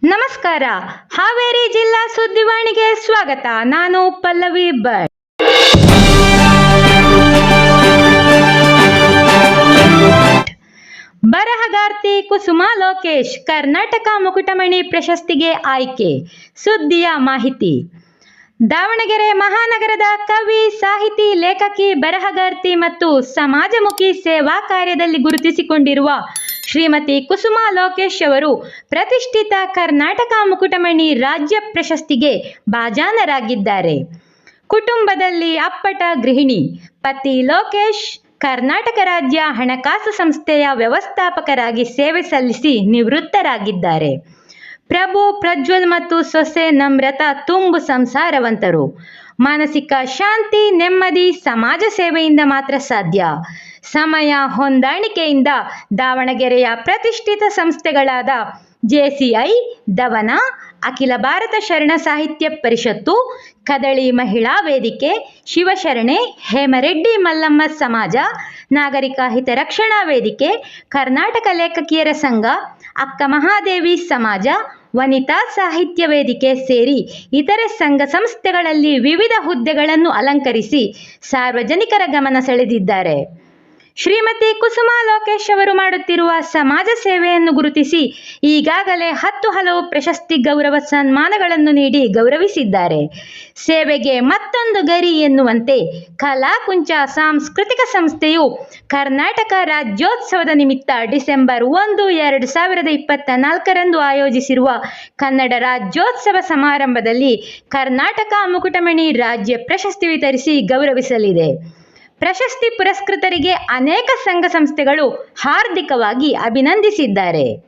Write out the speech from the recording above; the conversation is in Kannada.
ನಮಸ್ಕಾರ. ಹಾವೇರಿ ಜಿಲ್ಲಾ ಸುದ್ದಿವಾಣಿಗೆ ಸ್ವಾಗತ. ನಾನು ಪಲ್ಲವಿ ಭಟ್. ಬರಹಗಾರ್ತಿ ಕುಸುಮಾ ಲೋಕೇಶ್ ಕರ್ನಾಟಕ ಮುಕುಟಮಣಿ ಪ್ರಶಸ್ತಿಗೆ ಆಯ್ಕೆ. ಸುದ್ದಿಯ ಮಾಹಿತಿ. ದಾವಣಗೆರೆ ಮಹಾನಗರದ ಕವಿ, ಸಾಹಿತಿ, ಲೇಖಕಿ, ಬರಹಗಾರ್ತಿ ಮತ್ತು ಸಮಾಜಮುಖಿ ಸೇವಾ ಕಾರ್ಯದಲ್ಲಿ ಗುರುತಿಸಿಕೊಂಡಿರುವ ಶ್ರೀಮತಿ ಕುಸುಮಾ ಲೋಕೇಶ್ ಅವರು ಪ್ರತಿಷ್ಠಿತ ಕರ್ನಾಟಕ ಮುಕುಟಮಣಿ ರಾಜ್ಯ ಪ್ರಶಸ್ತಿಗೆ ಭಾಜನರಾಗಿದ್ದಾರೆ. ಕುಟುಂಬದಲ್ಲಿ ಅಪ್ಪಟ ಗೃಹಿಣಿ. ಪತಿ ಲೋಕೇಶ್ ಕರ್ನಾಟಕ ರಾಜ್ಯ ಹಣಕಾಸು ಸಂಸ್ಥೆಯ ವ್ಯವಸ್ಥಾಪಕರಾಗಿ ಸೇವೆ ಸಲ್ಲಿಸಿ ನಿವೃತ್ತರಾಗಿದ್ದಾರೆ. ಪ್ರಭು, ಪ್ರಜ್ವಲ್ ಮತ್ತು ಸೊಸೆ ನಮ್ರತಾ ತುಂಬು ಸಂಸಾರವಂತರು. ಮಾನಸಿಕ ಶಾಂತಿ, ನೆಮ್ಮದಿ ಸಮಾಜ ಸೇವೆಯಿಂದ ಮಾತ್ರ ಸಾಧ್ಯ. ಸಮಯ ಹೊಂದಾಣಿಕೆಯಿಂದ ದಾವಣಗೆರೆಯ ಪ್ರತಿಷ್ಠಿತ ಸಂಸ್ಥೆಗಳಾದ ಜೆಸಿಐ, ದವನ, ಅಖಿಲ ಭಾರತ ಶರಣ ಸಾಹಿತ್ಯ ಪರಿಷತ್ತು, ಕದಳಿ ಮಹಿಳಾ ವೇದಿಕೆ, ಶಿವಶರಣೆ, ಹೇಮರೆಡ್ಡಿ ಮಲ್ಲಮ್ಮ ಸಮಾಜ, ನಾಗರಿಕ ಹಿತರಕ್ಷಣಾ ವೇದಿಕೆ, ಕರ್ನಾಟಕ ಲೇಖಕಿಯರ ಸಂಘ, ಅಕ್ಕ ಮಹಾದೇವಿ ಸಮಾಜ, ವನಿತಾ ಸಾಹಿತ್ಯ ವೇದಿಕೆ ಸೇರಿ ಇತರೆ ಸಂಘ ಸಂಸ್ಥೆಗಳಲ್ಲಿ ವಿವಿಧ ಹುದ್ದೆಗಳನ್ನು ಅಲಂಕರಿಸಿ ಸಾರ್ವಜನಿಕರ ಗಮನ ಸೆಳೆದಿದ್ದಾರೆ. ಶ್ರೀಮತಿ ಕುಸುಮಾ ಲೋಕೇಶ್ ಅವರು ಮಾಡುತ್ತಿರುವ ಸಮಾಜ ಸೇವೆಯನ್ನು ಗುರುತಿಸಿ ಈಗಾಗಲೇ 10 ಹಲವು ಪ್ರಶಸ್ತಿ, ಗೌರವ, ಸನ್ಮಾನಗಳನ್ನು ನೀಡಿ ಗೌರವಿಸಿದ್ದಾರೆ. ಸೇವೆಗೆ ಮತ್ತೊಂದು ಗರಿ ಎನ್ನುವಂತೆ ಕಲಾಕುಂಚ ಸಾಂಸ್ಕೃತಿಕ ಸಂಸ್ಥೆಯು ಕರ್ನಾಟಕ ರಾಜ್ಯೋತ್ಸವದ ನಿಮಿತ್ತ ಡಿಸೆಂಬರ್ 1, 2024ರಂದು ಆಯೋಜಿಸಿರುವ ಕನ್ನಡ ರಾಜ್ಯೋತ್ಸವ ಸಮಾರಂಭದಲ್ಲಿ ಕರ್ನಾಟಕ ಮುಕುಟಮಣಿ ರಾಜ್ಯ ಪ್ರಶಸ್ತಿ ವಿತರಿಸಿ ಗೌರವಿಸಲಿದೆ. ಪ್ರಶಸ್ತಿ ಪುರಸ್ಕೃತರಿಗೆ ಅನೇಕ ಸಂಘ ಸಂಸ್ಥೆಗಳು ಹಾರ್ದಿಕವಾಗಿ ಅಭಿನಂದಿಸಿದ್ದಾರೆ.